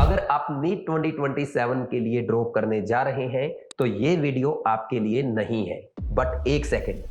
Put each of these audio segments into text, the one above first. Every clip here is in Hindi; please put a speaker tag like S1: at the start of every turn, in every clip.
S1: अगर आप नीट 2027 के लिए ड्रॉप करने जा रहे हैं तो ये वीडियो आपके लिए नहीं है। बट एक सेकेंड,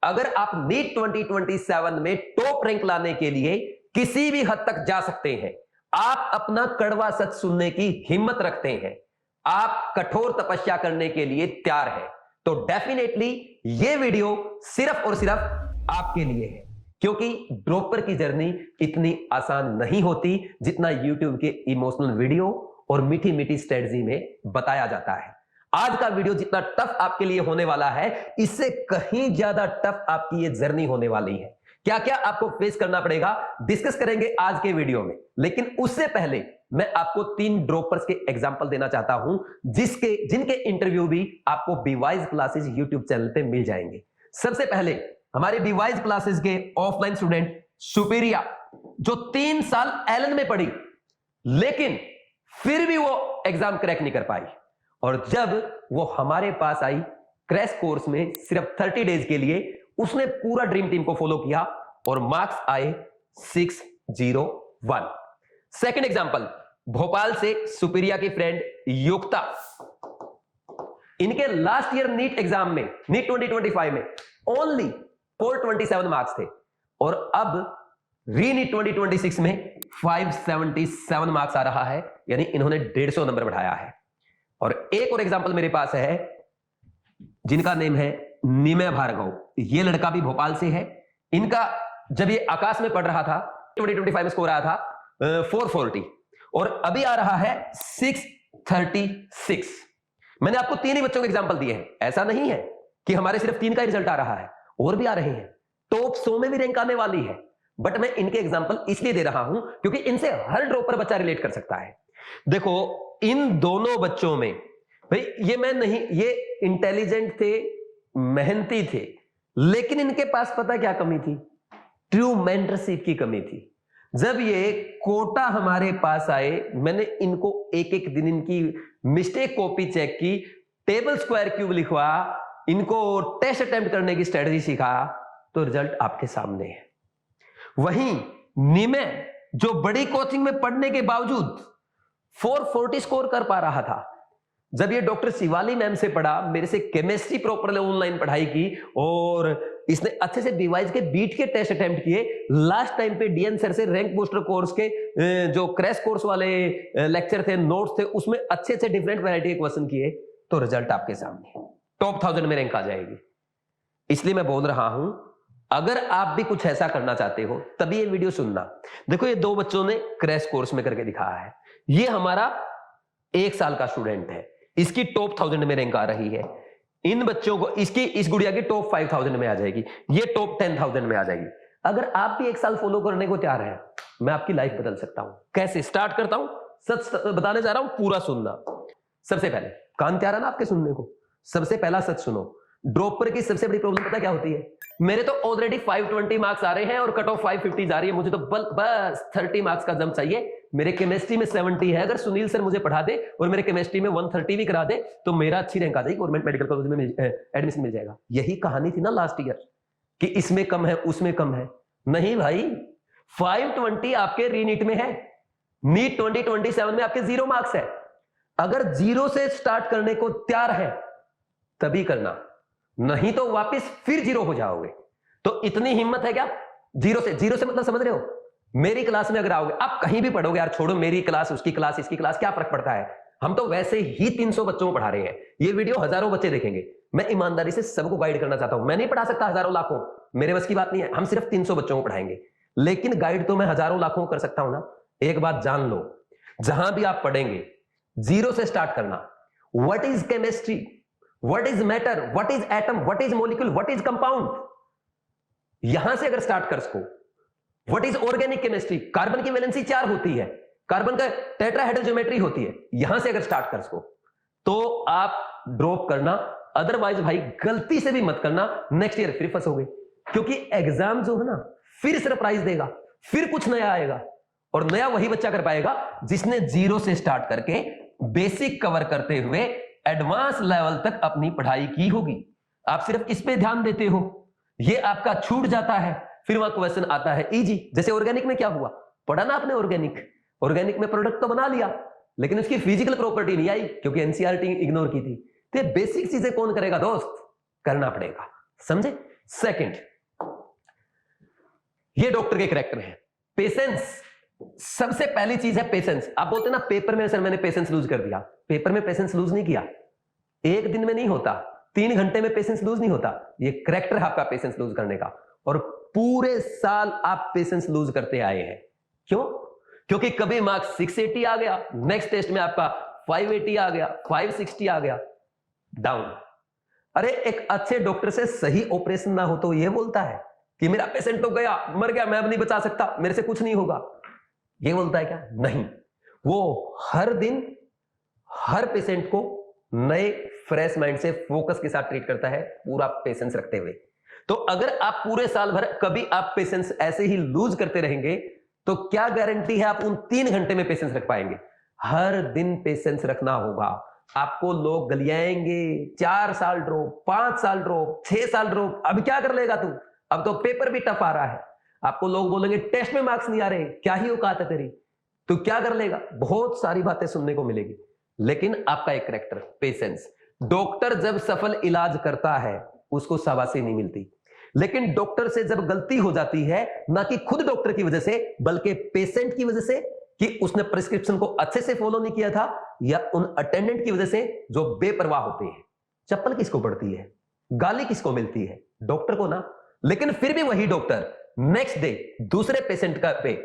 S1: अगर आप नीट 2027 में टॉप रैंक लाने के लिए किसी भी हद तक जा सकते हैं, आप अपना कड़वा सच सुनने की हिम्मत रखते हैं, आप कठोर तपस्या करने के लिए तैयार हैं, तो डेफिनेटली ये वीडियो सिर्फ और सिर्फ आपके लिए है। क्योंकि ड्रॉपर की जर्नी इतनी आसान नहीं होती जितना यूट्यूब के इमोशनल वीडियो और मीठी मीठी स्ट्रेटजी में बताया जाता है। आज का वीडियो जितना टफ आपके लिए होने वाला है, इससे कहीं ज्यादा टफ आपकी ये जर्नी होने वाली है। क्या क्या आपको फेस करना पड़ेगा डिस्कस करेंगे आज के वीडियो में। लेकिन उससे पहले मैं आपको 3 ड्रॉपर्स के एग्जांपल देना चाहता हूं जिनके इंटरव्यू भी आपको बीवाइज क्लासेस यूट्यूब चैनल पे मिल जाएंगे। सबसे पहले हमारे बीवाइज क्लासेस के ऑफलाइन स्टूडेंट सुपीरिया, जो 3 साल एलन में पढ़ी लेकिन फिर भी वो एग्जाम क्रैक नहीं कर पाई, और जब वो हमारे पास आई क्रैश कोर्स में सिर्फ 30 डेज के लिए, उसने पूरा ड्रीम टीम को फॉलो किया और मार्क्स आए 601। सेकंड एग्जांपल, भोपाल से सुपीरिया की फ्रेंड युक्ता, इनके लास्ट ईयर नीट एग्जाम में, नीट 2025 में ओनली 427 मार्क्स थे और अब री नीट 2026 में 577 मार्क्स आ रहा है, यानी इन्होंने 150 नंबर बढ़ाया है। और एक और एग्जांपल मेरे पास है जिनका नेम है निमय भार्गव, ये लड़का भी भोपाल से है। इनका जब ये आकाश में पढ़ रहा था 2025 में स्कोर आया था 440 और अभी आ रहा है 636। मैंने आपको 3 ही बच्चों के एग्जांपल दिए हैं, ऐसा नहीं है कि हमारे सिर्फ 3 का रिजल्ट आ रहा है, और भी आ रहे हैं। टॉप 100 में भी रैंक आने वाली है, बट मैं इनके एग्जांपल इसलिए दे रहा हूं क्योंकि इनसे हर ड्रॉपर बच्चा रिलेट कर सकता है। देखो इन दोनों बच्चों में भाई ये इंटेलिजेंट थे, मेहनती थे, लेकिन इनके पास पता क्या कमी थी? ट्रू मेंटरशिप की कमी थी। जब ये कोटा हमारे पास आए, मैंने इनको एक एक दिन इनकी मिस्टेक कॉपी चेक की, टेबल स्क्वायर क्यूब लिखवा, इनको टेस्ट अटेम्प्ट करने की स्ट्रेटजी सिखा, तो रिजल्ट आपके सामने है। वहीं निमय, जो बड़ी कोचिंग में पढ़ने के बावजूद 440 स्कोर कर पा रहा था, जब ये डॉक्टर शिवाली मैम से पढ़ा, मेरे से केमिस्ट्री प्रॉपर ऑनलाइन पढ़ाई की और इसने अच्छे से डिवाइस के बीट के टेस्ट अटेम्प्ट किए, लास्ट टाइम पे डीएन सर से रैंक बूस्टर कोर्स के जो क्रैश कोर्स वाले लेक्चर थे, नोट्स थे, उसमें अच्छे से डिफरेंट वैरायटी के क्वेश्चन किए, तो रिजल्ट आपके सामने है, टॉप 1000 में रैंक आ जाएगी। इसलिए मैं बोल रहा हूं, अगर आप भी कुछ ऐसा करना चाहते हो तभी ये वीडियो सुनना। देखो ये 2 बच्चों ने क्रैश कोर्स में करके दिखाया है। ये हमारा 1 साल का स्टूडेंट है, इसकी टॉप 1000 में रैंक आ रही है। इन बच्चों को, इस गुड़िया की टॉप 5000 में आ जाएगी, ये टॉप 10000 में आ जाएगी। अगर आप भी 1 साल फॉलो करने को तैयार हैं, मैं आपकी लाइफ बदल सकता हूं। कैसे स्टार्ट करता हूं, सच बताने जा रहा हूं, पूरा सुनना। सबसे पहले कान तैयार है ना आपके सुनने को? सबसे पहला सच सुनो, ड्रॉपर की सबसे बड़ी प्रॉब्लम पता क्या होती है? मेरे तो ऑलरेडी 520 मार्क्स आ रहे हैं और कट ऑफ 550 जा रही है, मुझे तो बस 30 मार्क्स का जंप चाहिए। मेरे केमिस्ट्री में 70 है, अगर सुनील सर मुझे पढ़ा दे और मेरे केमिस्ट्री में 130 भी करा दे तो मेरा अच्छी रैंक आ जाएगी, गवर्नमेंट मेडिकल कॉलेज में एडमिशन मिल जाएगा। यही कहानी थी ना लास्ट ईयर कि इसमें कम है, उसमें कम है। नहीं भाई, 520 आपके रीनीट में है, नीट 2027 में आपके 0 मार्क्स है। अगर 0 से स्टार्ट करने को तैयार है तभी करना, नहीं तो वापस फिर 0 हो जाओगे। तो इतनी हिम्मत है क्या? 0 से मतलब समझ रहे हो? मेरी क्लास में अगर आओगे, आप कहीं भी पढ़ोगे यार, छोड़ो मेरी क्लास, उसकी क्लास, इसकी क्लास, क्या फर्क पड़ता है? हम तो वैसे ही 300 बच्चों को पढ़ा रहे हैं, ये वीडियो हजारों बच्चे देखेंगे। मैं ईमानदारी से सबको गाइड करना चाहता हूं। मैं नहीं पढ़ा सकता हजारों लाखों, मेरे बस की बात नहीं है। हम सिर्फ 300 बच्चों को पढ़ाएंगे, लेकिन गाइड तो मैं हजारों लाखों को कर सकता हूं ना। एक बात जान लो, जहां भी आप पढ़ेंगे 0 से स्टार्ट करना। What is chemistry, what is matter, what is atom, what is molecule, what is compound, यहां से अगर स्टार्ट कर सको। What is organic chemistry, carbon की वैलेंसी 4 होती है, कार्बन का टेट्राहेड्रल ज्योमेट्री होती है, यहां से अगर स्टार्ट कर सको तो आप ड्रॉप करना। अदरवाइज भाई गलती से भी मत करना, नेक्स्ट ईयर फिर फंसोगे। क्योंकि एग्जाम जो है ना, फिर सरप्राइज देगा, फिर कुछ नया आएगा, और नया वही बच्चा कर पाएगा जिसने 0 से स्टार्ट करके बेसिक कवर करते हुए एडवांस लेवल तक अपनी पढ़ाई की होगी। आप सिर्फ इस पे ध्यान देते हो, ये आपका छूट जाता है, फिर वहां क्वेश्चन आता है इजी। जैसे ऑर्गेनिक में क्या हुआ, पढ़ा ना आपने? ऑर्गेनिक में प्रोडक्ट तो बना लिया, लेकिन उसकी फिजिकल प्रॉपर्टी नहीं आई क्योंकि एनसीईआरटी इग्नोर की थी। तो ये बेसिक चीजें कौन करेगा दोस्त? करना पड़ेगा, समझे? सेकंड, ये डॉक्टर के कैरेक्टर है। पेशेंस, सबसे पहली चीज है पेशेंस। आप बोलते हैं ना पेपर में सर मैंने पेशेंस लूज कर दिया। पेपर में पेशेंस लूज नहीं किया, एक दिन में नहीं होता, 3 घंटे में पेशेंस लूज नहीं होता। ये कैरेक्टर है आपका पेशेंस लूज करने का, और पूरे साल आप पेशेंस लूज करते आए हैं। क्यों? क्योंकि कभी मार्क्स 680 आ गया, नेक्स्ट टेस्ट में आपका 580 आ गया, 560 आ गया, डाउन। अरे एक अच्छे डॉक्टर से सही ऑपरेशन ना हो तो ये बोलता है कि मेरा पेशेंट तो गया, मर गया, मैं अब नहीं बचा सकता, मेरे से कुछ नहीं होगा, ये बोलता है क्या? नहीं, वो हर दिन हर पेशेंट को नए फ्रेश माइंड से फोकस के साथ ट्रीट करता है, पूरा पेशेंस रखते हुए। तो अगर आप पूरे साल भर कभी आप पेशेंस ऐसे ही लूज करते रहेंगे तो क्या गारंटी है आप उन 3 घंटे में पेशेंस रख पाएंगे? हर दिन पेशेंस रखना होगा। आपको लोग गलियाएंगे, 4 साल ड्रॉप, 5 साल ड्रॉप, 6 साल ड्रॉप, अब क्या कर लेगा तू? अब तो पेपर भी टफ आ रहा है। आपको लोग बोलेंगे टेस्ट में मार्क्स नहीं आ रहे, क्या ही औकात है तेरी, तू क्या कर लेगा? बहुत सारी बातें सुनने को मिलेगी, लेकिन आपका एक कैरेक्टर पेशेंस। डॉक्टर जब सफल इलाज करता है उसको शाबाशी नहीं मिलती, लेकिन डॉक्टर से जब गलती हो जाती है, ना कि खुद डॉक्टर की वजह से बल्कि पेशेंट की वजह से कि उसने प्रिस्क्रिप्शन को अच्छे से फॉलो नहीं किया था, या उन अटेंडेंट की वजह से जो बेपरवाह होते हैं। चप्पल किसको पड़ती है, गाली किसको मिलती है? डॉक्टर को ना। लेकिन फिर भी वही डॉक्टर नेक्स्ट डे दूसरे पेशेंट का पे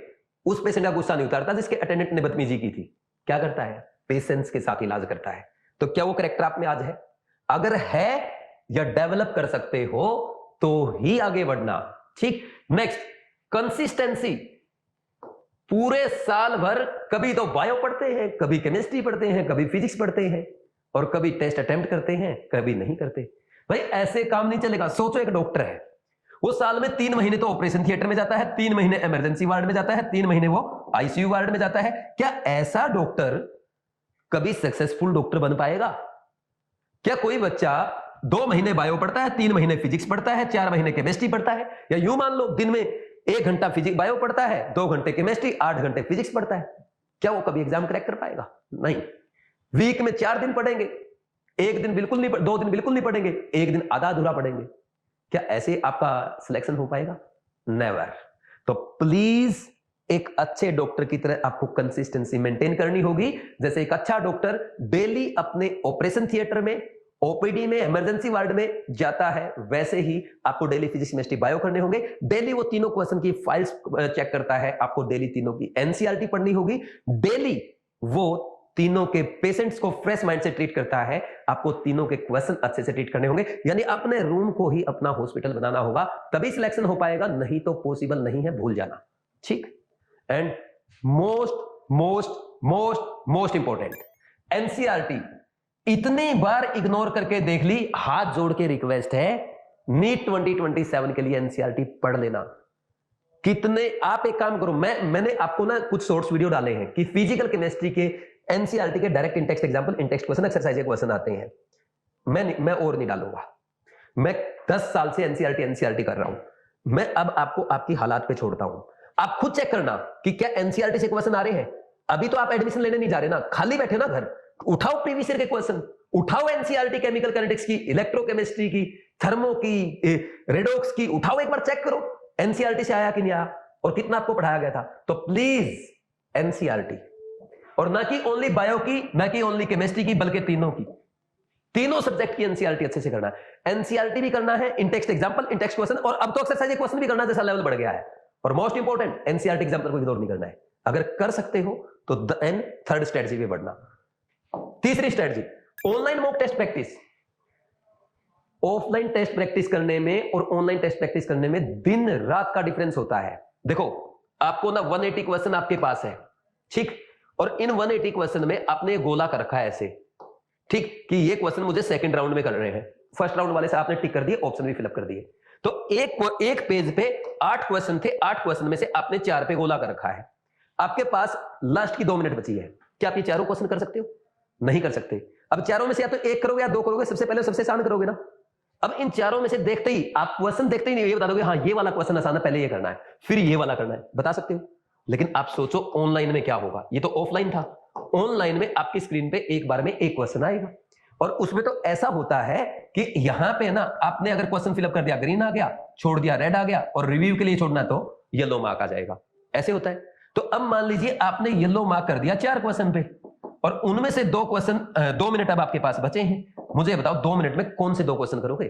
S1: उस पेशेंट का गुस्सा नहीं उतारता जिसके अटेंडेंट ने बदतमीजी की थी। क्या करता है? पेशेंस के साथ इलाज करता है। तो क्या वो कैरेक्टर आप में आज है? अगर है या डेवलप कर सकते हो तो ही आगे बढ़ना। ठीक। Next, consistency. पूरे साल भर कभी तो बायो पढ़ते हैं, कभी केमिस्ट्री पढ़ते हैं, कभी फिजिक्स पढ़ते हैं, और कभी टेस्ट अटेम्प्ट करते हैं, कभी नहीं करते। भाई ऐसे काम नहीं चलेगा। सोचो एक डॉक्टर है, वो साल में 3 महीने तो ऑपरेशन थिएटर में जाता है, 3 महीने इमरजेंसी वार्ड में जाता है, 3 महीने वो आईसीयू वार्ड में जाता है। क्या ऐसा डॉक्टर कभी सक्सेसफुल डॉक्टर बन पाएगा? क्या कोई बच्चा 2 महीने बायो पढ़ता है, 3 महीने फिजिक्स पढ़ता है, 4 महीने केमिस्ट्री पढ़ता है, या यूं मान लो दिन में 1 घंटा फिजिक्स बायो पढ़ता है, 2 घंटे केमिस्ट्री, 8 घंटे फिजिक्स पढ़ता है, क्या वो कभी एग्जाम क्रैक कर पाएगा? नहीं। वीक में 4 दिन पढ़ेंगे, 1 दिन बिल्कुल नहीं, 2 दिन बिल्कुल नहीं पढ़ेंगे, 1 दिन आधा अधूरा पढ़ेंगे। क्या ऐसे आपका सिलेक्शन हो पाएगा? नेवर। तो प्लीज एक अच्छे डॉक्टर की तरह आपको कंसिस्टेंसी मेंटेन करनी होगी। जैसे एक अच्छा डॉक्टर डेली अपने ऑपरेशन थिएटर में, ओपीडी में, इमरजेंसी वार्ड में जाता है, वैसे ही आपको डेली फिजिक्स, केमिस्ट्री, बायो करने होंगे। डेली वो तीनों क्वेश्चन की फाइल्स चेक करता है, आपको डेली तीनों की एनसीईआरटी पढ़नी होगी। डेली वो तीनों के पेशेंट्स को फ्रेश माइंड से ट्रीट करता है, आपको तीनों के क्वेश्चन अच्छे से ट्रीट करने होंगे। यानी अपने रूम को ही अपना हॉस्पिटल बनाना होगा, तभी सिलेक्शन हो पाएगा, नहीं तो पॉसिबल नहीं है, भूल जाना। ठीक। एंड मोस्ट इंपॉर्टेंट, एनसीईआरटी इतनी बार इग्नोर करके देख ली, हाथ जोड़ के रिक्वेस्ट है, नीट 2027 के लिए एनसीईआरटी पढ़ लेना। कितने आप एक काम करो, मैंने आपको ना कुछ शॉर्ट्स वीडियो डाले हैं कि फिजिकल केमिस्ट्री के एनसीईआरटी के direct in text example, in text question, exercise के क्वेश्चन आते हैं। मैं और नहीं डालूंगा। मैं 10 साल से एनसीईआरटी कर रहा हूं। मैं अब आपको आपकी हालात पे छोड़ता हूं, आप खुद चेक करना कि क्या एनसीईआरटी से क्वेश्चन आ रहे हैं। अभी तो आप एडमिशन लेने नहीं जा रहे ना, खाली बैठे ना घर, उठाओ प्रीवियस ईयर के क्वेश्चन, उठाओ एनसीईआरटी केमिकल काइनेटिक्स की, इलेक्ट्रोकेमिस्ट्री की, थर्मो की, रेडॉक्स की, उठाओ, एक बार चेक करो एनसीईआरटी से आया कि नहीं आया और कितना आपको पढ़ाया गया था। तो प्लीज एनसीईआरटी, और ना कि ओनली बायो की, ना कि ओनली केमिस्ट्री की, बल्कि तीनों की, तीनों सब्जेक्ट की एनसीईआरटी अच्छे से करना है। एनसीईआरटी भी करना है, इंटेक्स्ट एग्जांपल, इंटेक्स्ट क्वेश्चन, और अब तो एक्सरसाइज क्वेश्चन भी करना है, जैसा लेवल बढ़ गया है। और मोस्ट इंपॉर्टेंट, एनसीईआरटी एग्जांपल को इग्नोर नहीं करना है। अगर कर सकते हो तो देन थर्ड स्ट्रेटजी पे बढ़ना। तीसरी strategy, online mock test practice. Offline test practice करने में और ऑनलाइन टेस्ट प्रैक्टिस करने में दिन रात का डिफरेंस होता है। देखो, आपको ना 180 क्वेश्चन आपके पास है, ठीक, और इन 180 क्वेश्चन में आपने गोला कर रखा है ऐसे, ठीक, कि ये क्वेश्चन मुझे सेकंड राउंड में कर रहे हैं। फर्स्ट राउंड वाले से आपने टिक कर दिए, ऑप्शन भी फिलअप कर दिए। तो एक पेज पे 8 क्वेश्चन थे, 8 क्वेश्चन में से आपने 4 पे गोला कर रखा है। आपके पास लास्ट की 2 मिनट बची है। क्या आप ये चारों क्वेश्चन कर सकते हो? नहीं कर सकते। अब चारों में से या तो 1 करोगे या 2 करोगे, सबसे पहले सबसे आसान करोगे ना। अब इन चारों में से देखते ही आप क्वेश्चन देखते ही नहीं, ये बता दोगे हाँ ये वाला क्वेश्चन आसान है, पहले ये करना है, फिर ये वाला करना है, बता सकते हो। लेकिन आप सोचो ऑनलाइन में क्या होगा। ये तो ऑफलाइन था, ऑनलाइन में आपकी स्क्रीन पे एक बार में एक क्वेश्चन आएगा, और उसमें तो ऐसा होता है कि यहां पे ना आपने अगर क्वेश्चन फिलअप कर दिया, ग्रीन आ गया, छोड़ दिया रेड आ गया, और रिव्यू के लिए छोड़ना तो येलो मार्क आ जाएगा, ऐसे होता है। तो अब मान लीजिए आपने येलो मार्क कर दिया 4 क्वेश्चन पे, और उनमें से 2 क्वेश्चन 2 मिनट अब आपके पास बचे हैं। मुझे बताओ 2 मिनट में कौन से 2 क्वेश्चन करोगे?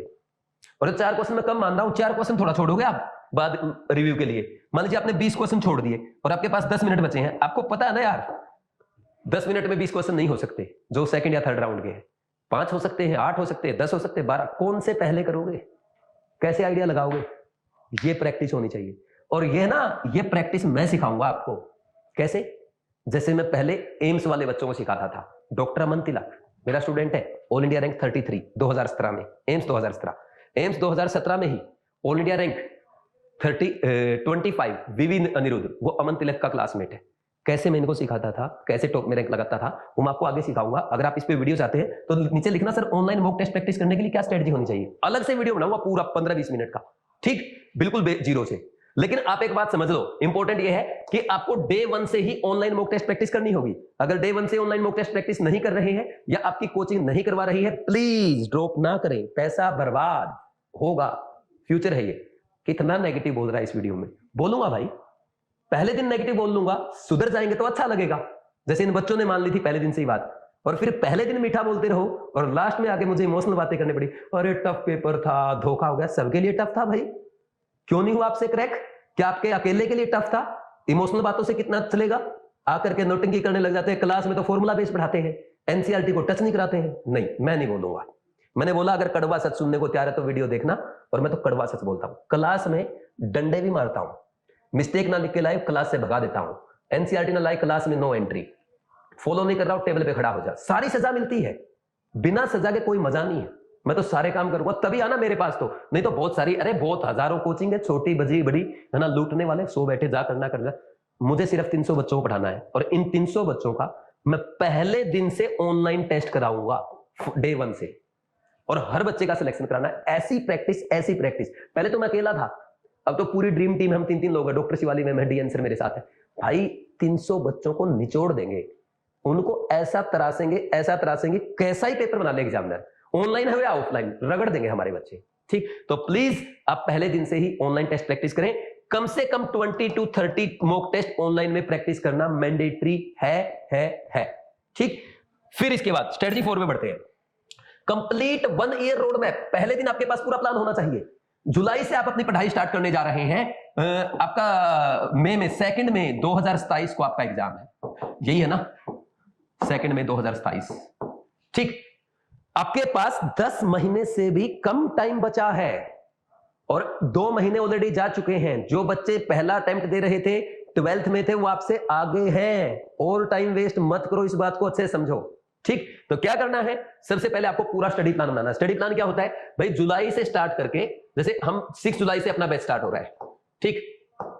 S1: और 4 क्वेश्चन में कम मान रहा हूं, 4 क्वेश्चन थोड़ा छोड़ोगे आप बाद रिव्यू के लिए। मान लीजिए आपने 20 क्वेश्चन छोड़ दिए और आपके पास 10 मिनट बचे हैं। आपको पता है ना यार 10 मिनट में 20 क्वेश्चन नहीं हो सकते जो सेकंड या थर्ड राउंड के हैं। 5 हो सकते हैं, 8 हो सकते हैं, 10 हो सकते हैं, 12। कौन से पहले करोगे? कैसे आइडिया लगाओगे? ये प्रैक्टिस होनी चाहिए। और ये प्रैक्टिस मैं सिखाऊंगा आपको। कैसे? जैसे मैं पहले एम्स वाले बच्चों को सिखाता था। डॉक्टर अमन तिलक मेरा स्टूडेंट है, ऑल इंडिया रैंक 33 2017 में, एम्स 2017 में ही ऑल इंडिया रैंक 25 विवी अनिरुद्ध, वो अमन तिलक का क्लासमेट है। कैसे मैं इनको सिखाता था, कैसे टॉप में रैंक लगाता था, वो मैं आपको आगे सिखाऊंगा। अगर आप इस पे वीडियो चाहते हैं तो नीचे लिखना sir online mock test practice करने के लिए क्या स्ट्रेटजी होनी चाहिए। अलग से वीडियो बनाऊंगा पूरा 15-20 मिनट का, ठीक, बिल्कुल जीरो से। लेकिन आप एक बात समझ लो, इंपॉर्टेंट ये है कि आपको डे 1 से ही ऑनलाइन मॉक टेस्ट प्रैक्टिस करनी होगी। अगर डे 1 से ऑनलाइन मॉक टेस्ट प्रैक्टिस नहीं कर रहे हैं या आपकी कोचिंग नहीं करवा रही है, प्लीज ड्रॉप ना करें, पैसा बर्बाद होगा, फ्यूचर है ये। कितना नेगेटिव बोल रहा है इस वीडियो में, बोलूंगा भाई, पहले दिन नेगेटिव बोल लूंगा, सुधर जाएंगे तो अच्छा लगेगा। जैसे इन बच्चों ने मान ली थी पहले दिन से ही बात, और फिर पहले दिन मीठा बोलते रहो और लास्ट में आके मुझे इमोशनल बातें करनी पड़ी। अरे टफ पेपर था, धोखा हो गया। सबके लिए टफ था भाई, क्यों नहीं हुआ आपसे क्रैक? क्या आपके अकेले के लिए टफ था? इमोशनल बातों से कितना चलेगा? आकर के नोटिंग करने लग जाते हैं। क्लास में तो फॉर्मूला बेस पढ़ाते हैं, एनसीईआरटी को टच नहीं कराते हैं। नहीं, मैं नहीं बोलूंगा। मैंने बोला अगर कड़वा सच सुनने को तैयार है तो वीडियो देखना, और मैं तो कड़वा सच बोलता हूं। क्लास में डंडे भी मारता हूं, मिस्टेक ना लिख के लाइव क्लास से भगा देता हूं। एनसीईआरटी ना लाइव क्लास में नो एंट्री, फॉलो नहीं कर रहा हूं टेबल पे खड़ा हो जा। सारी सजा मिलती है, बिना सजा के कोई मजा नहीं है। मैं तो सारे काम करूंगा तभी आना मेरे पास, तो नहीं तो बहुत सारी, अरे बहुत हजारों कोचिंग है, छोटी बजी बड़ी है ना, लूटने वाले सो बैठे, जा करना कर जा। मुझे सिर्फ 300 बच्चों को पढ़ाना है, और इन 300 बच्चों का मैं पहले दिन से ऑनलाइन टेस्ट कराऊंगा डे 1 से, और हर बच्चे का सिलेक्शन कराना है। ऐसी प्रैक्टिस। पहले तो मैं अकेला था, अब तो पूरी ड्रीम टीम, हम 3-3 लोग हैं। डॉक्टर शिवाली मैम है, डी आंसर मेरे साथ है भाई। 300 बच्चों को निचोड़ देंगे, उनको ऐसा तरासेंगे कैसा ही पेपर बना ले एग्जामिनर, ऑनलाइन है या ऑफलाइन, रगड़ देंगे हमारे बच्चे। ठीक, तो प्लीज आप पहले दिन से ही ऑनलाइन टेस्ट प्रैक्टिस करें। कम से कम 20 to 30 मॉक टेस्ट ऑनलाइन में प्रैक्टिस करना मैंडेटरी है। ठीक, फिर इसके बाद स्ट्रेटजी 4 में बढ़ते हैं। Complete 1 year road map. पहले दिन आपके पास पूरा प्लान होना चाहिए। जुलाई से आप अपनी पढ़ाई स्टार्ट करने जा रहे हैं। आपका मई में 2 मई 2027 को आपका एग्जाम है, यही है ना, 2 मई 2027। ठीक, आपके पास 10 महीने से भी कम टाइम बचा है, और 2 महीने ऑलरेडी जा चुके हैं। जो बच्चे पहला अटेम्प्ट दे रहे थे, 12th में थे, वो आपसे आगे हैं। और टाइम वेस्ट मत करो, इस बात को अच्छे से समझो। ठीक, तो क्या करना है, सबसे पहले आपको पूरा स्टडी प्लान बनाना है। स्टडी प्लान क्या होता है भाई? जुलाई से स्टार्ट करके, जैसे हम 6 जुलाई से अपना बैच स्टार्ट हो रहा है, ठीक,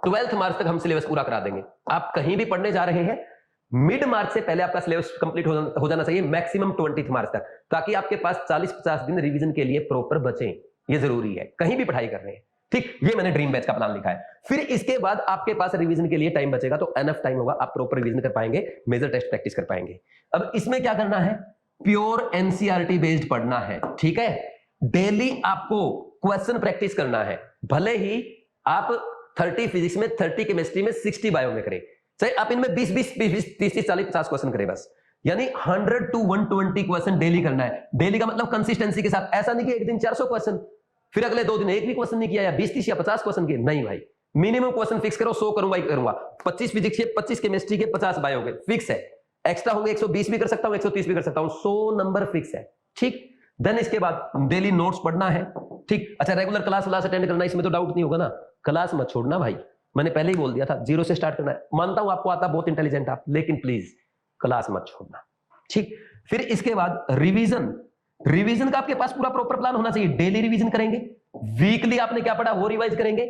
S1: 12 मार्च तक हम सिलेबस पूरा करा देंगे। आप कहीं भी पढ़ने जा रहे हैं, मिड मार्च से पहले आपका सिलेबस कंप्लीट हो जाना चाहिए, मैक्सिमम 20 मार्च तक, ताकि आपके पास 40-50 दिन रिवीजन के लिए प्रॉपर बचे। ये जरूरी है, कहीं भी पढ़ाई कर रहे हैं। ठीक, ये मैंने ड्रीम बैच का प्लान लिखा है। फिर इसके बाद आपके पास रिवीजन के लिए टाइम बचेगा, तो एनफ टाइम होगा, आप प्रॉपर रिवीजन कर पाएंगे, मेजर टेस्ट प्रैक्टिस कर पाएंगे। अब इसमें क्या करना है, प्योर एनसीईआरटी बेस्ड पढ़ना है। ठीक है, डेली आपको क्वेश्चन प्रैक्टिस करना है। भले ही आप 30 फिजिक्स में, 30 केमिस्ट्री में, 60 बायो में करें, चाहे आप इनमें 20, 30, 40, 50 क्वेश्चन करें बस। यानी 100 to 120 क्वेश्चन डेली करना है। डेली का मतलब कंसिस्टेंसी के साथ, ऐसा नहीं कि एक दिन 400 क्वेश्चन, फिर अगले 2 दिन एक भी क्वेश्चन नहीं किया, या 20, 30 या 50 क्वेश्चन किए। नहीं भाई, मिनिमम क्वेश्चन फिक्स करो, 100 करूंगा ही करूंगा। 25 फिजिक्स के, 25 केमिस्ट्री के, 50 बायो के, फिक्स है। एक्स्ट्रा होंगे 120 भी कर सकता हूं, 130 भी कर सकता हूं, 100 नंबर फिक्स है। ठीक, देन इसके बाद डेली नोट्स पढ़ना है। ठीक, अच्छा, रेगुलर क्लास अटेंड करना, इसमें तो डाउट नहीं होगा ना। क्लास मत छोड़ना भाई, मैंने पहले ही बोल दिया था, 0 से स्टार्ट करना है। मानता हूं आपको आता, बहुत इंटेलिजेंट आप, लेकिन प्लीज क्लास मत छोड़ना। ठीक, फिर इसके बाद रिवीजन का आपके पास पूरा प्रॉपर प्लान होना चाहिए। डेली रिवीजन करेंगे, वीकली आपने क्या पढ़ा वो रिवाइज करेंगे,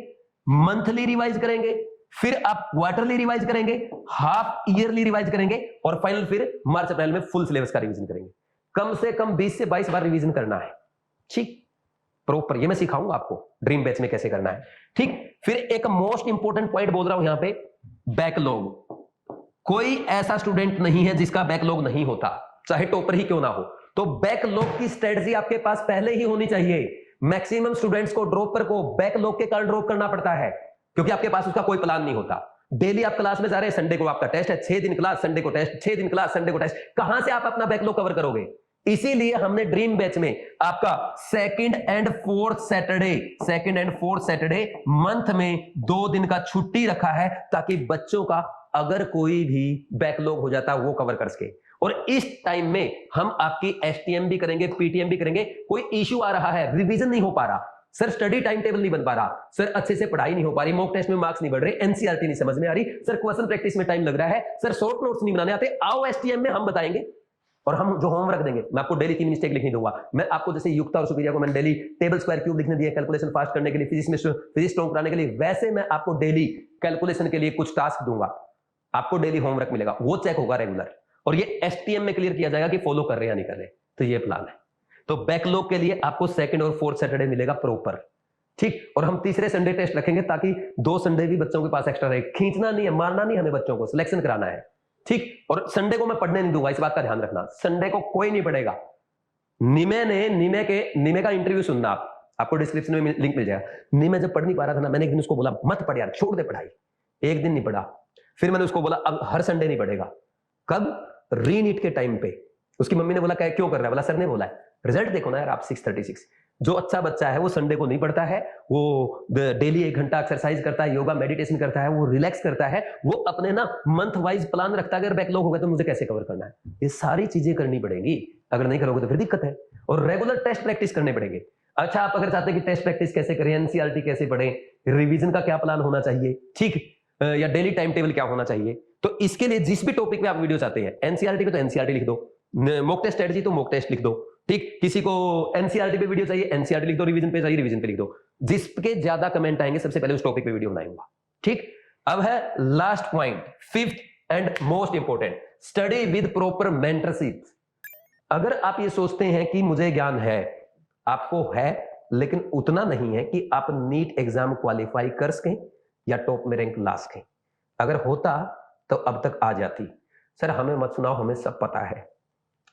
S1: मंथली रिवाइज करेंगे, फिर आप क्वार्टरली रिवाइज करेंगे, हाफ ईयरली रिवाइज करेंगे, और फाइनल फिर मार्च अप्रैल में फुल सिलेबस का रिवीजन करेंगे। कम से कम 20 से 22 बार रिवीजन करना है। ठीक, प्रॉपर, ये मैं सिखाऊंगा आपको ड्रीम बैच में कैसे करना है। ठीक, फिर एक मोस्ट इंपोर्टेंट पॉइंट बोल रहा हूं यहां पे, बैकलॉग। कोई ऐसा स्टूडेंट नहीं है जिसका बैकलॉग नहीं होता, चाहे टॉपर ही क्यों ना हो। तो बैकलॉग की स्ट्रेटजी आपके पास पहले ही होनी चाहिए। मैक्सिमम स्टूडेंट्स को, ड्रॉपर को बैकलॉग के कारण ड्रॉप करना पड़ता है, क्योंकि आपके पास उसका कोई प्लान नहीं होता। डेली आप क्लास में जा रहे हैं, संडे को आपका टेस्ट है, 6 दिन क्लास, संडे को टेस्ट, 6 दिन क्लास, संडे को टेस्ट, कहां से आप अपना बैकलॉग कवर करोगे? इसीलिए हमने ड्रीम बैच में आपका second and fourth Saturday month में 2 दिन का छुट्टी रखा है, ताकि बच्चों का अगर कोई भी बैकलॉग हो जाता है वो कवर कर सके। और इस टाइम में हम आपकी एसटीएम भी करेंगे, पीटीएम भी करेंगे। कोई इश्यू आ रहा है, रिवीजन नहीं हो पा रहा सर, स्टडी टाइम टेबल नहीं बन पा रहा सर, अच्छे से पढ़ाई नहीं हो पा रही, मॉक टेस्ट में मार्क्स नहीं बढ़ रहे, एनसीईआरटी नहीं समझ में आ रही सर, क्वेश्चन प्रैक्टिस में टाइम लग रहा है सर, शॉर्ट नोट्स नहीं बनाने आते, आओ एसटीएम में हम बताएंगे और हम जो होमवर्क देंगे। मैं आपको डेली 3 मिस्टेक लिखने दूंगा। मैं आपको जैसे युक्ता और सुप्रिया को मैंने डेली टेबल स्क्वायर क्यूब लिखने दिया कैलकुलेशन फास्ट करने के लिए, फिजिक्स स्ट्रॉन्ग कराने के लिए, वैसे मैं आपको डेली कैलकुलेशन के लिए कुछ टास्क दूंगा, आपको डेली होमवर्क मिलेगा, वो चेक होगा रेगुलर, और ये एसटीएम में क्लियर किया जाएगा कि फॉलो कर रहे हैं या नहीं कर रहे। तो ये प्लान है। तो बैकलॉग के लिए आपको सेकंड और फोर्थ सैटरडे मिलेगा प्रॉपर, ठीक। और हम तीसरे संडे टेस्ट रखेंगे, ताकि 2 संडे भी बच्चों के पास एक्स्ट्रा रहे। खींचना नहीं है, मारना नहीं, हमें बच्चों को सिलेक्शन कराना है, ठीक। और संडे को मैं पढ़ने नहीं दूंगा, इस बात का ध्यान रखना, संडे को कोई नहीं पढ़ेगा। निमे का इंटरव्यू सुनना, आपको डिस्क्रिप्शन में लिंक मिल जाएगा। निमे जब पढ़ नहीं पा रहा था ना, मैंने एक दिन उसको बोला मत पढ़ यार, छोड़ दे पढ़ाई। एक दिन नहीं पढ़ा, फिर मैंने उसको बोला अब हर संडे नहीं पढ़ेगा। कब? रीनीट के टाइम पे। उसकी मम्मी ने बोला क्यों कर रहा है? बोला सर ने बोला है। रिजल्ट देखो ना यार आप, 636। जो अच्छा बच्चा है वो संडे को नहीं पढ़ता है, वो डेली 1 घंटा एक्सरसाइज करता है, योगा मेडिटेशन करता है, वो रिलैक्स करता है, वो अपने ना मंथ वाइज प्लान रखता है। अगर बैकलॉग हो गया तो मुझे कैसे कवर करना है, ये सारी चीजें करनी पड़ेगी। अगर नहीं करोगे तो फिर दिक्कत है। और रेगुलर टेस्ट प्रैक्टिस करने पड़ेंगे। अच्छा, आप अगर चाहते हैं कि टेस्ट प्रैक्टिस कैसे करें, एनसीईआरटी कैसे पढ़ें, रिवीजन का क्या प्लान होना चाहिए, ठीक, या डेली टाइम टेबल क्या होना चाहिए, तो इसके लिए जिस भी टॉपिक में आप वीडियो चाहते हैं, एनसीईआरटी पे तो एनसीईआरटी लिख दो, मॉक टेस्ट स्ट्रेटजी तो मॉक टेस्ट लिख दो, ठीक। किसी को एनसीईआरटी पे वीडियो चाहिए, एनसीईआरटी लिख दो, रिवीजन पे चाहिए, रिवीजन पे लिख दो। जिसके ज्यादा कमेंट आएंगे सबसे पहले उस टॉपिक पे वीडियो बनाऊंगा, ठीक। अब है last point, 5th and most important, study with proper mentorship. अगर आप ये सोचते हैं कि मुझे ज्ञान है, आपको है, लेकिन उतना नहीं है कि आप नीट एग्जाम क्वालिफाई कर सकें या टॉप में रैंक ला सकें। अगर होता तो अब तक आ जाती। सर हमें मत सुनाओ, हमें सब पता है,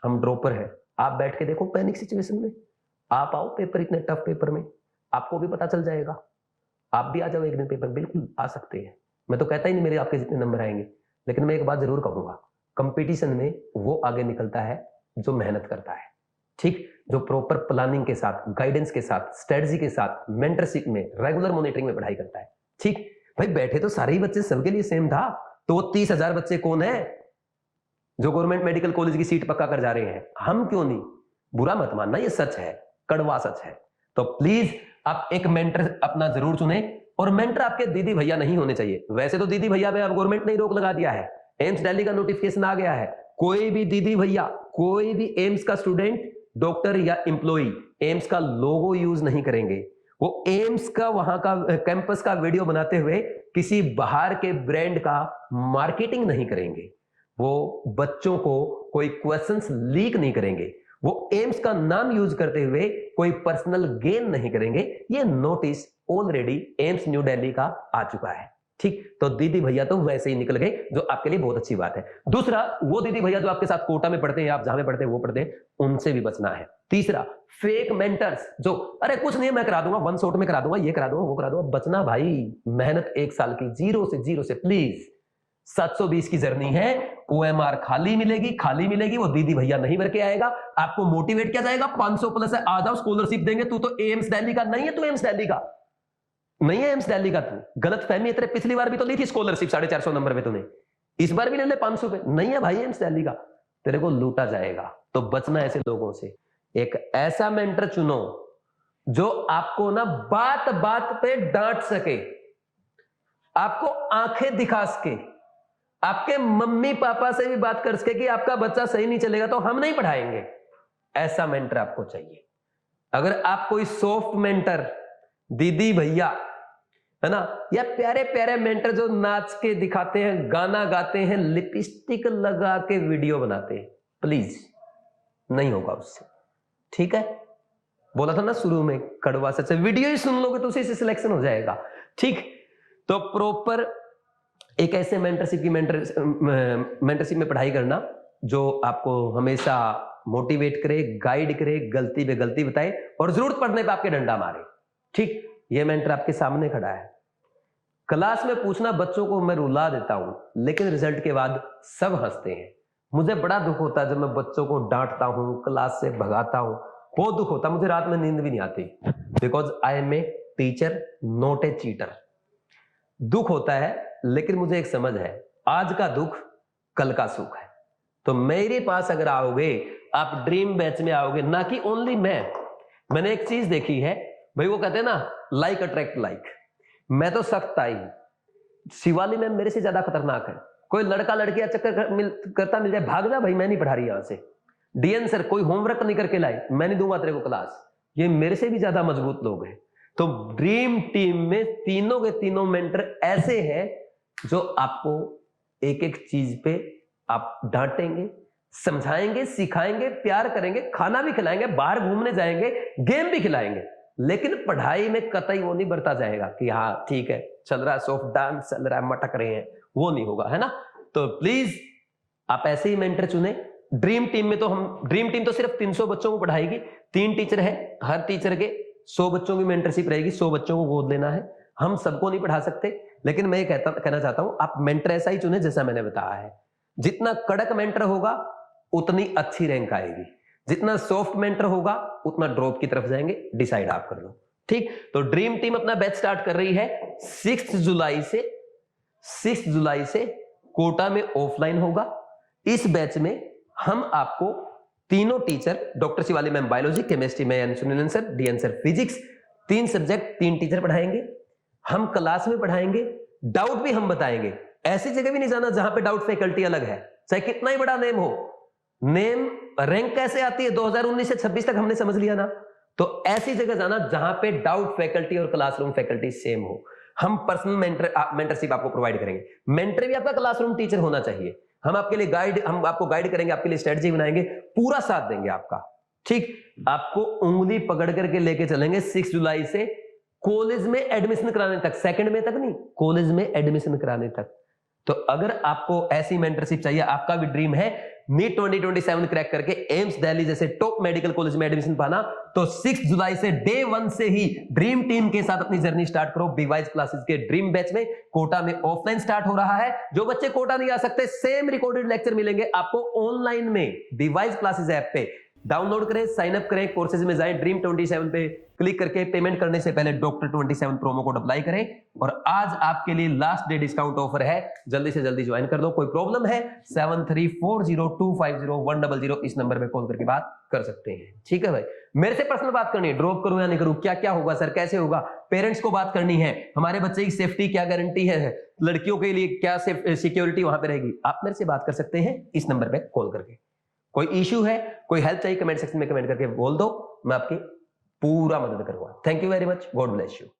S1: हम ड्रॉपर हैं। आप बैठ के देखो पैनिक सिचुएशन में, आप आओ पेपर, इतने टफ पेपर में आपको भी पता चल जाएगा। आप भी आ जाओ एक दिन पेपर, बिल्कुल आ सकते हैं। मैं तो कहता ही नहीं मेरे आपके जितने नंबर आएंगे, लेकिन मैं एक बात जरूर कहूंगा, कंपटीशन में वो आगे निकलता है जो मेहनत करता है, ठीक, जो प्रॉपर प्लानिंग के साथ, गाइडेंस के साथ, स्ट्रेटजी के साथ, मेंटरशिप में, रेगुलर मॉनिटरिंग में पढ़ाई करता है, ठीक। भाई बैठे तो सारे ही बच्चे सबके लिए सेम था, तो वो 30,000 बच्चे कौन है जो गवर्नमेंट मेडिकल कॉलेज की सीट पक्का कर जा रहे हैं? हम क्यों नहीं? बुरा मत मानना, ये सच है, कड़वा सच है। तो प्लीज आप एक मेंटर अपना जरूर चुने, और मेंटर आपके दीदी भैया नहीं होने चाहिए। वैसे तो दीदी भैया पे अब गवर्नमेंट ने रोक लगा दिया है, एम्स दिल्ली का नोटिफिकेशन आ गया है, कोई भी दीदी भैया, कोई भी एम्स का स्टूडेंट, डॉक्टर या एम्प्लॉई एम्स का लोगो यूज नहीं करेंगे। वो एम्स का वहां का कैंपस का वीडियो बनाते हुए किसी बाहर के ब्रांड का मार्केटिंग नहीं करेंगे। वो बच्चों को कोई क्वेश्चंस लीक नहीं करेंगे। वो एम्स का नाम यूज करते हुए कोई पर्सनल गेन नहीं करेंगे। ये notice already AIIMS new Delhi का आ चुका है, ठीक। तो दीदी भैया तो वैसे ही निकल गए, जो आपके लिए बहुत अच्छी बात है। दूसरा, वो दीदी भैया जो आपके साथ कोटा में पढ़ते हैं, आप जहां में पढ़ते हैं वो पढ़ते हैं, उनसे भी बचना है। तीसरा, फेक मेंटर्स जो अरे कुछ नहीं है मैं करा दूंगा, 1 शॉट में करा दूंगा, ये करा दूंगा, वो करा दूंगा, बचना भाई। मेहनत 1 साल की, जीरो से प्लीज। 720 की जर्नी है, ओएमआर खाली मिलेगी, वो दीदी भैया नहीं भर के आएगा। आपको मोटिवेट किया जाएगा, 500 प्लस है, आ जाओ, स्कॉलरशिप देंगे। तू तो एम्स दिल्ली का नहीं है, तू एम्स दिल्ली का नहीं है, एम्स दिल्ली का तू। गलत फहमी है तेरे, पिछली बार भी तो ली थी स्कॉलरशिप 450 नंबर पे तूने, इस बार भी ले ले 500 पे। नहीं है भाई एम्स दिल्ली का, तेरे को लूटा जाएगा। तो बचना ऐसे लोगों से। एक ऐसा मेंटर चुनो जो आपको ना बात बात पे डांट सके, आपको आंखें दिखा सके, आपके मम्मी पापा से भी बात कर सके कि आपका बच्चा सही नहीं चलेगा तो हम नहीं पढ़ाएंगे। ऐसा मेंटर आपको चाहिए। अगर आप कोई सॉफ्ट मेंटर, दीदी भैया, है ना, या प्यारे प्यारे मेंटर जो नाच के दिखाते हैं, गाना गाते हैं, लिपस्टिक लगा के वीडियो बनाते हैं, प्लीज नहीं होगा उससे, ठीक है। बोला था ना शुरू में, कड़वा सच है। वीडियो ही सुन लोगे तो उसी से सिलेक्शन हो जाएगा, ठीक। तो प्रॉपर एक ऐसे मेंटरशिप में पढ़ाई करना जो आपको हमेशा मोटिवेट करे, गाइड करे, गलती पे गलती बताए और जरूरत पड़ने पे आपके डंडा मारे। ठीक, ये मेंटर आपके सामने खड़ा है। क्लास में पूछना बच्चों को मैं रुला देता हूं, लेकिन रिजल्ट के बाद सब हंसते हैं। मुझे बड़ा दुख होता है जब मैं बच्चों को डांटता हूं, क्लास से भगाता हूं, बहुत दुख होता है। मुझे रात में नींद भी नहीं आती, because I am a teacher not a cheater. दुख होता है, लेकिन मुझे एक समझ है, आज का दुख कल का सुख है। तो मेरे पास अगर आओगे, आप ड्रीम बैच में आओगे, ना कि ओनली मैंने एक चीज देखी है भाई, वो कहते हैं ना लाइक अट्रैक्ट लाइक। मैं तो सख्त आई, शिवाली मैम मेरे से ज्यादा खतरनाक है। कोई लड़का लड़की चक्कर करता मिल जाए, भाग जा भाई, मैं नहीं पढ़ा रही यहां से। डीएन सर कोई होमवर्क नहीं करके लाए, मैं नहीं दूंगा तेरे को क्लास। ये मेरे से भी ज्यादा मजबूत लोग हैं। तो ड्रीम टीम में तीनों के तीनों मेंटर ऐसे हैं जो आपको एक एक चीज पे आप डांटेंगे, समझाएंगे, सिखाएंगे, प्यार करेंगे, खाना भी खिलाएंगे, बाहर घूमने जाएंगे, गेम भी खिलाएंगे। लेकिन पढ़ाई में कतई वो नहीं बरता जाएगा कि हाँ ठीक है चल रहा है, सॉफ्ट डांस चल रहा है, मटक रहे हैं, वो नहीं होगा, है ना। तो प्लीज आप ऐसे ही मेंटर चुने। ड्रीम टीम में तो ड्रीम टीम तो सिर्फ 300 बच्चों को पढ़ाएगी, 3 टीचर है, हर टीचर के 100 बच्चों की मेंटरशिप रहेगी, 100 बच्चों को गोद लेना है। हम सबको नहीं पढ़ा सकते, लेकिन मैं ये कहना चाहता हूं आप मेंटर ऐसा ही चुने जैसा मैंने बताया है। जितना कड़क मेंटर होगा उतनी अच्छी रैंक आएगी, जितना सॉफ्ट मेंटर होगा उतना ड्रॉप की तरफ जाएंगे। डिसाइड आप कर लो, ठीक। तो ड्रीम टीम अपना बैच स्टार्ट कर रही है 6 जुलाई से कोटा में ऑफलाइन होगा। इस बैच में हम आपको तीनों teacher, doctor Shivali ma'am biology, chemistry में Sunil sir, DN sir physics, 3 subject 3 teacher पढ़ाएंगे। हम क्लास में पढ़ाएंगे, डाउट भी हम बताएंगे। ऐसी जगह भी नहीं जाना जहां पे डाउट फैकल्टी अलग है, चाहे कितना ही बड़ा नेम हो। नेम रैंक कैसे आती है 2019 से 26 तक हमने समझ लिया ना। तो ऐसी जगह जाना जहां पे डाउट फैकल्टी और क्लासरूम फैकल्टी सेम हो। हम पर्सनल मेंटरशिप आपको प्रोवाइड करेंगे। मेंटर भी आपका क्लासरूम टीचर होना चाहिए। हम आपको गाइड करेंगे, आपके लिए स्ट्रेटजी बनाएंगे, पूरा साथ देंगे आपका, ठीक। आपको उंगली पकड़ करके लेके चलेंगे 6 जुलाई से कॉलेज में एडमिशन कराने तक, सेकंड में तक नहीं, कॉलेज में एडमिशन कराने तक। तो अगर आपको ऐसी मेंटरशिप चाहिए, आपका भी ड्रीम है नीट 2027 क्रैक करके एम्स दिल्ली जैसे टॉप मेडिकल कॉलेज में एडमिशन पाना, तो 6 जुलाई से डे 1 से ही ड्रीम टीम के साथ अपनी जर्नी स्टार्ट करो। बीवाइज क्लासेस के ड्रीम बैच में कोटा में ऑफलाइन स्टार्ट हो रहा है। जो बच्चे कोटा नहीं आ सकते, सेम रिकॉर्डेड लेक्चर मिलेंगे आपको ऑनलाइन में बीवाइज क्लासेस ऐप पे। डाउनलोड करें, साइन अप करें, कोर्सेज में जाएं, ड्रीम 27 पे क्लिक करके पेमेंट करने से पहले डॉक्टर 27 प्रोमो कोड अप्लाई करें। और आज आपके लिए लास्ट डे डिस्काउंट ऑफर है, जल्दी से जल्दी ज्वाइन कर लो। कोई प्रॉब्लम है 7340250100 इस नंबर पे कॉल करके बात कर सकते हैं, ठीक है भाई। मेरे से पर्सनल बात करनी है, ड्रॉप करूं या नहीं करूं, क्या क्या होगा सर, कैसे होगा, पेरेंट्स को बात करनी है, हमारे बच्चे की सेफ्टी क्या गारंटी है, लड़कियों के लिए क्या सिक्योरिटी वहां पे रहेगी, आप मेरे से बात कर सकते हैं इस नंबर पे कॉल करके। कोई इश्यू है, कोई हेल्प चाहिए, कमेंट सेक्शन में कमेंट करके बोल दो, मैं आपकी पूरा मदद करूंगा। Thank you very much, God bless you.